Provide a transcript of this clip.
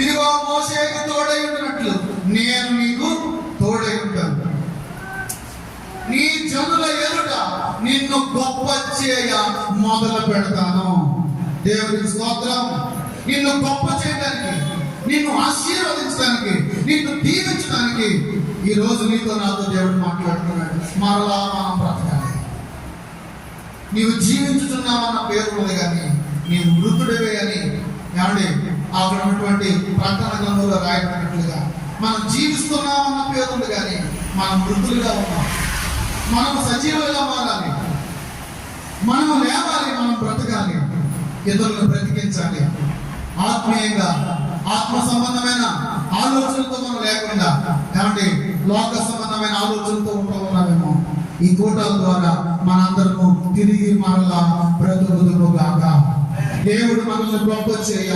ఇదిగో మోషేకు తోడై ఉంటున్నట్లు నేను నీకు తోడై ఉంటాను. నీ జనుల ఎదుట నిన్ను గొప్ప చేయ మొదలు పెడతాను. దేవునికి స్తోత్రం. నిన్ను గొప్ప చేయడానికి, నిన్ను ఆశీర్వదించడానికి, నిన్ను దీవించడానికి ఈ రోజు నీతో నాతో దేవుడు మాట్లాడుతున్నాడు. మరలా మనం బ్రతకాలి. నీవు జీవించుతున్నావన్న పేరు ఉంది కానీ నీవు మృతుడివే అని ఏమండి అక్కడ ఉన్నటువంటి ప్రకటన గ్రంథంలో రాయబడినట్లుగా మనం జీవిస్తున్నామన్న పేరు ఉంది కానీ మనం మృతులుగా ఉన్నాం. మనం సజీవులుగా మారాలి, మనం లేవాలి, మనం బ్రతకాలి, ఇతరులను బ్రతికించాలి. ఆత్మీయంగా ఆత్మ సంబంధమైన ఆలోచనలతో మనం లేకుండా ఏమంటే లోక సంబంధమైన ఆలోచనలతో ఉంటున్నామేమో. ఈ కూటాల ద్వారా మనందరము తిరిగి మరలా బ్రతుకుదుము గాక. దేవుడు మనల్ని గొప్ప చేయాలి.